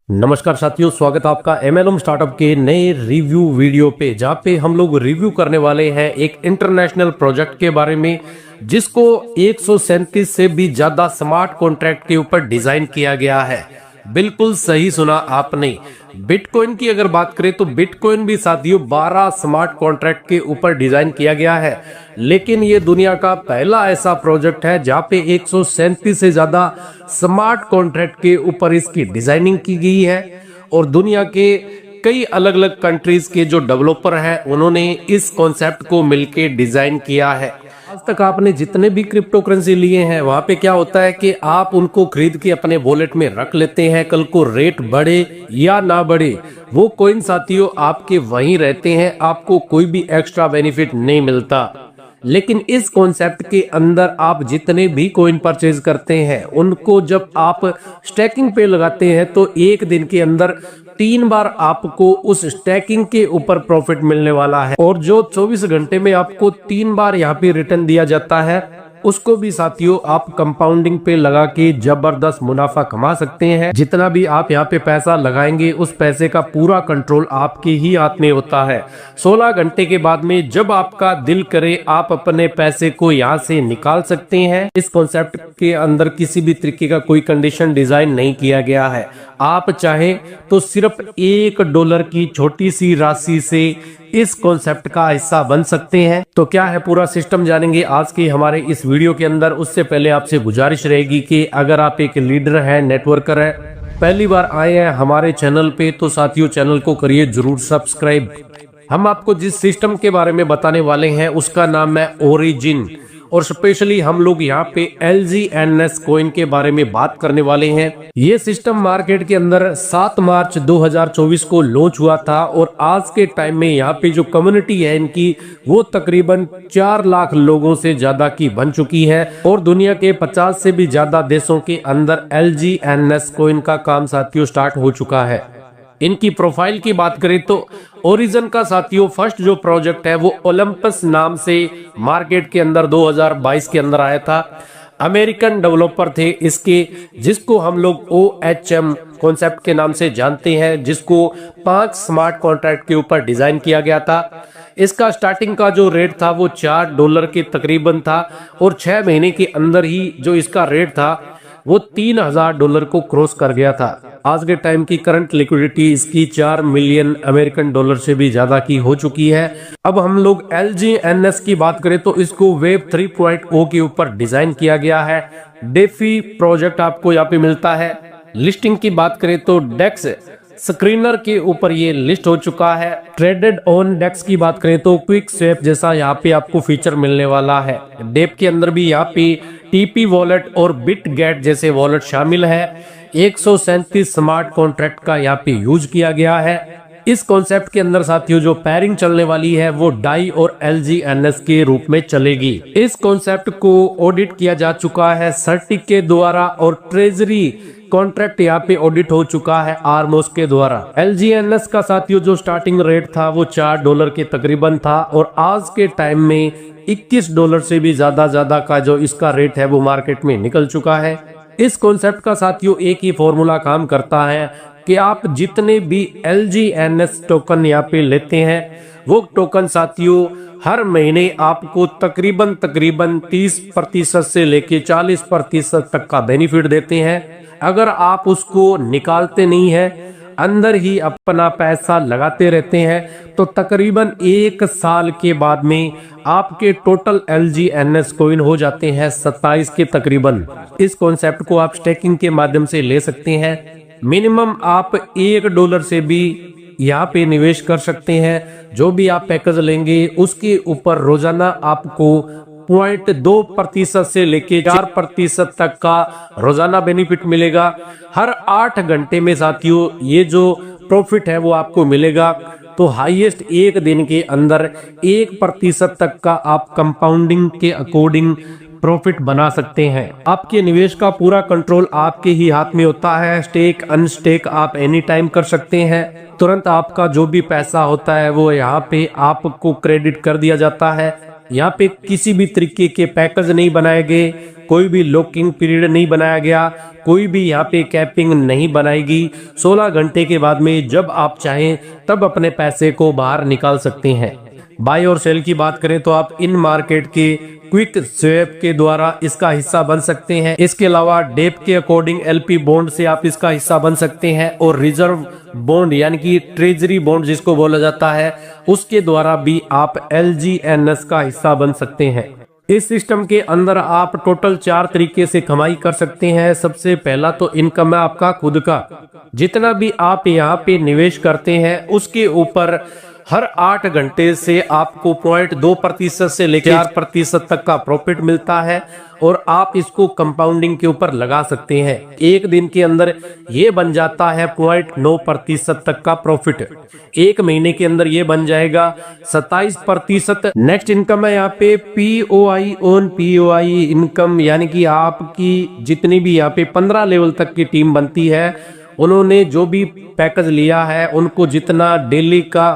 नमस्कार साथियों, स्वागत है आपका एमएलएम स्टार्टअप के नए रिव्यू वीडियो पे, जहाँ पे हम लोग रिव्यू करने वाले हैं एक इंटरनेशनल प्रोजेक्ट के बारे में जिसको 137 से भी ज्यादा स्मार्ट कॉन्ट्रैक्ट के ऊपर डिजाइन किया गया है। बिल्कुल सही सुना आपने। बिटकॉइन की अगर बात करें तो बिटकॉइन भी साथियों 12 स्मार्ट कॉन्ट्रैक्ट के ऊपर डिजाइन किया गया है, लेकिन ये दुनिया का पहला ऐसा प्रोजेक्ट है जहाँ पे 137 से ज्यादा स्मार्ट कॉन्ट्रैक्ट के ऊपर इसकी डिजाइनिंग की गई है। और दुनिया के कई अलग अलग कंट्रीज के जो डेवलपर हैं उन्होंने इस कॉन्सेप्ट को मिलके डिजाइन किया है। आज तक आपने जितने भी क्रिप्टो करेंसी लिए हैं वहां पे क्या होता है कि आप उनको खरीद के अपने वॉलेट में रख लेते हैं, कल को रेट बढ़े या ना बढ़े वो कॉइन साथियों आपके वहीं रहते हैं, आपको कोई भी एक्स्ट्रा बेनिफिट नहीं मिलता। लेकिन इस कॉन्सेप्ट के अंदर आप जितने भी कॉइन परचेज करते हैं उनको जब आप स्टैकिंग पे लगाते हैं तो एक दिन के अंदर 3 बार आपको उस स्टैकिंग के ऊपर प्रॉफिट मिलने वाला है, और जो 24 घंटे में आपको 3 बार यहाँ पे रिटर्न दिया जाता है उसको भी साथियों आप कंपाउंडिंग पे लगा के जबरदस्त मुनाफा कमा सकते हैं। जितना भी आप यहाँ पे पैसा लगाएंगे उस पैसे का पूरा कंट्रोल आपके ही हाथ में होता है। 16 घंटे के बाद में जब आपका दिल करे आप अपने पैसे को यहाँ से निकाल सकते हैं। इस कॉन्सेप्ट के अंदर किसी भी तरीके का कोई कंडीशन डिजाइन नहीं किया गया है। आप चाहे तो सिर्फ $1 की छोटी सी राशि से इस कॉन्सेप्ट का हिस्सा बन सकते हैं। तो क्या है पूरा सिस्टम जानेंगे आज के हमारे इस वीडियो के अंदर। उससे पहले आपसे गुजारिश रहेगी कि अगर आप एक लीडर है, नेटवर्कर है, पहली बार आए हैं हमारे चैनल पे तो साथियों चैनल को करिए जरूर सब्सक्राइब। हम आपको जिस सिस्टम के बारे में बताने वाले हैं उसका नाम है ओरिजिन, और स्पेशली हम लोग यहाँ पे LGNS कॉइन के बारे में बात करने वाले हैं। ये सिस्टम मार्केट के अंदर 7 मार्च 2024 को लॉन्च हुआ था, और आज के टाइम में यहाँ पे जो कम्युनिटी है इनकी वो तकरीबन 4 लाख लोगों से ज्यादा की बन चुकी है, और दुनिया के 50 से भी ज्यादा देशों के अंदर LGNS कॉइन का काम साथियों स्टार्ट हो चुका है। इनकी प्रोफाइल की बात करें तो ओरिजिन का साथियों फर्स्ट जो प्रोजेक्ट है वो ओलंपस नाम से मार्केट के अंदर 2022 के अंदर आया था। अमेरिकन डेवलपर थे इसके, जिसको हम लोग OHM कॉन्सेप्ट के नाम से जानते हैं, जिसको 5 स्मार्ट कॉन्ट्रैक्ट के ऊपर डिजाइन किया गया था। इसका स्टार्टिंग का जो रेट था वो $4 के तकरीबन था, और 6 महीने के अंदर ही जो इसका रेट था वो $3000 को क्रॉस कर गया था। आज के टाइम की करंट लिक्विडिटी इसकी $4 मिलियन अमेरिकन डॉलर से भी ज्यादा की हो चुकी है। अब हम लोग LGNS की बात करें तो इसको वेब 3.0 के ऊपर डिजाइन किया गया है। डेफी प्रोजेक्ट आपको यहाँ पे मिलता है। लिस्टिंग की बात करें तो डेक्स स्क्रीनर के ऊपर ये लिस्ट हो चुका है। ट्रेडेड ऑन डेक्स की बात करें तो क्विक स्वैप जैसा यहाँ पे आपको फीचर मिलने वाला है। डेप के अंदर भी यहाँ पे TP वॉलेट और बिटगेट जैसे वॉलेट शामिल है। 137 स्मार्ट कॉन्ट्रैक्ट का यहाँ पे यूज किया गया है। इस कॉन्सेप्ट के अंदर साथियों जो पैरिंग चलने वाली है वो डाई और LGNS के रूप में चलेगी। इस कॉन्सेप्ट को ऑडिट किया जा चुका है सर्टिक के द्वारा, और ट्रेजरी कॉन्ट्रैक्ट यहाँ पे ऑडिट हो चुका है आर्मोस के द्वारा। LGNS का साथियों जो स्टार्टिंग रेट था वो $4 के तकरीबन था, और आज के टाइम में $21 से भी ज्यादा का जो इसका रेट है वो मार्केट में निकल चुका है। इस कॉन्सेप्ट का साथियों एक ही फॉर्मूला काम करता है कि आप जितने भी LGNS टोकन यहाँ पे लेते हैं वो टोकन साथियों हर महीने आपको तकरीबन 30% से लेके 40% तक का बेनिफिट देते हैं। अगर आप उसको निकालते नहीं है, अंदर ही अपना पैसा लगाते रहते हैं, तो तकरीबन 1 साल के बाद में आपके टोटल LGNS कॉइन हो जाते हैं 27 के तकरीबन। इस कॉन्सेप्ट को आप स्टेकिंग के माध्यम से ले सकते हैं। मिनिमम आप $1 से भी यहाँ पे निवेश कर सकते हैं। जो भी आप पैकेज लेंगे उसके ऊपर रोजाना आपको 0.2% से लेके 4% तक का रोजाना बेनिफिट मिलेगा। हर 8 घंटे में साथियों ये जो प्रॉफिट है वो आपको मिलेगा। तो हाईएस्ट एक दिन के अंदर 1% तक का आप कंपाउंडिंग के अकॉर्डिंग प्रॉफिट बना सकते हैं। आपके निवेश का पूरा कंट्रोल आपके ही हाथ में होता है। स्टेक अनस्टेक आप एनी टाइम कर सकते हैं। तुरंत आपका जो भी पैसा होता है वो यहाँ पे आपको क्रेडिट कर दिया जाता है। यहाँ पे किसी भी तरीके के पैकेज नहीं बनाए गए, कोई भी लॉकिंग पीरियड नहीं बनाया गया, कोई भी यहाँ पे कैपिंग नहीं बनाएगी। 16 घंटे के बाद में जब आप चाहें तब अपने पैसे को बाहर निकाल सकते हैं। बाय और सेल की बात करें तो आप इन मार्केट के क्विक स्वैप के द्वारा इसका हिस्सा बन सकते हैं। इसके अलावा डेप के अकॉर्डिंग एलपी बॉन्ड से आप इसका हिस्सा बन सकते हैं और रिजर्व बॉन्ड यानी कि ट्रेजरी बॉन्ड जिसको बोला जाता है उसके द्वारा भी आप LGNS का हिस्सा बन सकते हैं। इस सिस्टम के अंदर आप टोटल 4 तरीके से कमाई कर सकते हैं। सबसे पहला तो इनकम है आपका खुद का, जितना भी आप यहाँ पे निवेश करते हैं उसके ऊपर हर 8 घंटे से आपको 0.2% से लेकर 4% तक का प्रॉफिट मिलता है और आप इसको कंपाउंडिंग के ऊपर लगा सकते हैं। एक दिन के अंदर ये बन जाता है 0.9% तक का प्रॉफिट, एक महीने के अंदर ये बन जाएगा 27%। नेक्स्ट इनकम है यहाँ पे POI ऑन POI इनकम, यानी कि आपकी जितनी भी यहाँ पे 15 लेवल तक की टीम बनती है, उन्होंने जो भी पैकेज लिया है उनको जितना डेली का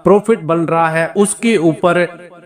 प्रॉफिट बन रहा है उसके ऊपर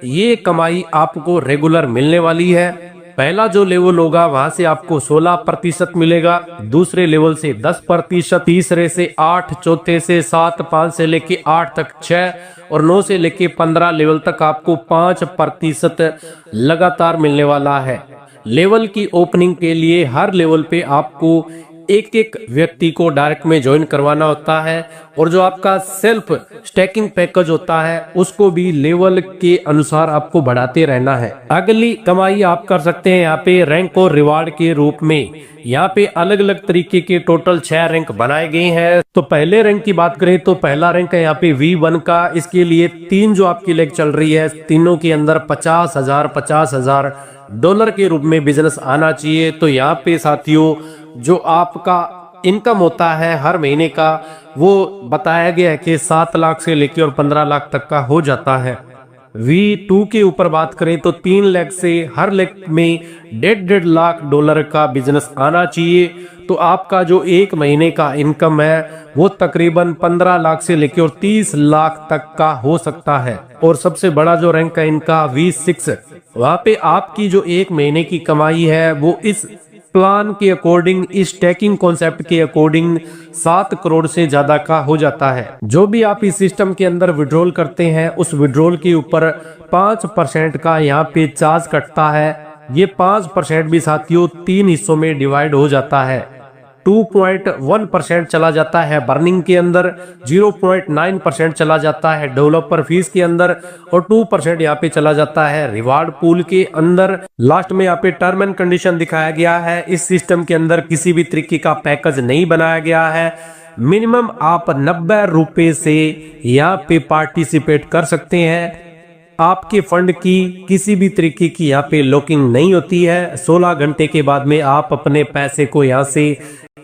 ये कमाई आपको रेगुलर मिलने वाली है। पहला जो लेवल होगा वहां से आपको 16% मिलेगा, दूसरे लेवल से 10%, तीसरे से 8, चौथे से 7, 5 से लेके 8 तक 6 और 9 से लेके 15 लेवल तक आपको 5% लगातार मिलने वाला है। लेवल की ओपनिंग के लिए हर लेवल पे आपको एक एक व्यक्ति को डायरेक्ट में ज्वाइन करवाना होता है और जो आपका सेल्फ स्टैकिंग पैकेज होता है उसको भी लेवल के अनुसार आपको बढ़ाते रहना है। अगली कमाई आप कर सकते हैं यहाँ पे रैंक और रिवार्ड के रूप में। यहाँ पे अलग अलग तरीके के टोटल 6 रैंक बनाए गए हैं। तो पहले रैंक की बात करें तो पहला रैंक है यहाँ पे V1 का। इसके लिए 3 जो आपकी लेग चल रही है, तीनों के अंदर 50,000 डॉलर के रूप में बिजनेस आना चाहिए। तो यहाँ पे साथियों जो आपका इनकम होता है हर महीने का वो बताया गया है कि 7 लाख से लेकर और 15 लाख तक का हो जाता है। V2 के ऊपर बात करें तो 3 लाख से हर लाख में 1.5 लाख डॉलर का बिजनेस आना चाहिए। तो आपका जो एक महीने का इनकम है वो तकरीबन 15 लाख से लेकर और 30 लाख तक का हो सकता है। और सबसे बड़ा जो रैंक है इनका V6, वहां पे आपकी जो एक महीने की कमाई है वो इस प्लान के अकॉर्डिंग, इस स्टैकिंग कॉन्सेप्ट के अकॉर्डिंग 7 करोड़ से ज्यादा का हो जाता है। जो भी आप इस सिस्टम के अंदर विड्रॉल करते हैं उस विड्रॉल के ऊपर 5% का यहाँ पे चार्ज कटता है। ये 5% भी साथियों 3 हिस्सों में डिवाइड हो जाता है। 2.1% चला जाता है बर्निंग के अंदर, 0.9% चला जाता है डेवलपर फीस के अंदर और 2% यहाँ पे चला जाता है रिवार्ड पूल के अंदर। लास्ट में यहाँ पे टर्म एंड कंडीशन दिखाया गया है। इस सिस्टम के अंदर किसी भी तरीके का पैकेज नहीं बनाया गया है। मिनिमम आप 90 रुपए से यहाँ पे पार्टिसिपेट कर सकते हैं। आपके फंड की किसी भी तरीके की यहाँ पे लॉकिंग नहीं होती है। 16 घंटे के बाद में आप अपने पैसे को यहाँ से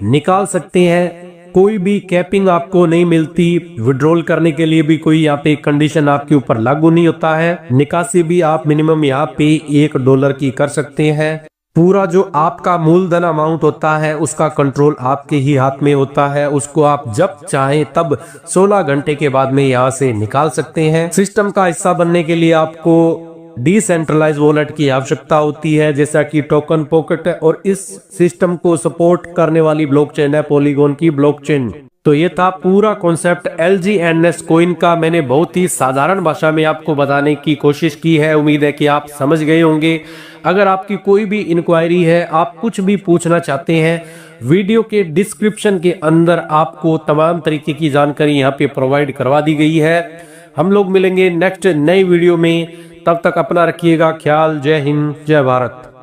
निकाल सकते हैं। कोई भी कैपिंग आपको नहीं मिलती। विड्रॉल करने के लिए भी कोई यहाँ पे कंडीशन आपके ऊपर लागू नहीं होता है। निकासी भी आप मिनिमम यहाँ पे $1 की कर सकते हैं। पूरा जो आपका मूलधन अमाउंट होता है उसका कंट्रोल आपके ही हाथ में होता है। उसको आप जब चाहें तब 16 घंटे के बाद में यहाँ से निकाल सकते हैं। सिस्टम का हिस्सा बनने के लिए आपको डिसेंट्रलाइज वॉलेट की आवश्यकता होती है, जैसा कि टोकन पॉकेट है, और इस सिस्टम को सपोर्ट करने वाली ब्लॉकचेन है पॉलीगॉन की ब्लॉकचेन। तो ये था पूरा कॉन्सेप्ट LGNS कॉइन का। मैंने बहुत ही साधारण भाषा में आपको बताने की कोशिश की है। उम्मीद है कि आप समझ गए होंगे। अगर आपकी कोई भी इंक्वायरी है, आप कुछ भी पूछना चाहते हैं, वीडियो के डिस्क्रिप्शन के अंदर आपको तमाम तरीके की जानकारी यहाँ पे प्रोवाइड करवा दी गई है। हम लोग मिलेंगे नेक्स्ट नई वीडियो में। तब तक अपना रखिएगा ख्याल। जय हिंद, जय भारत।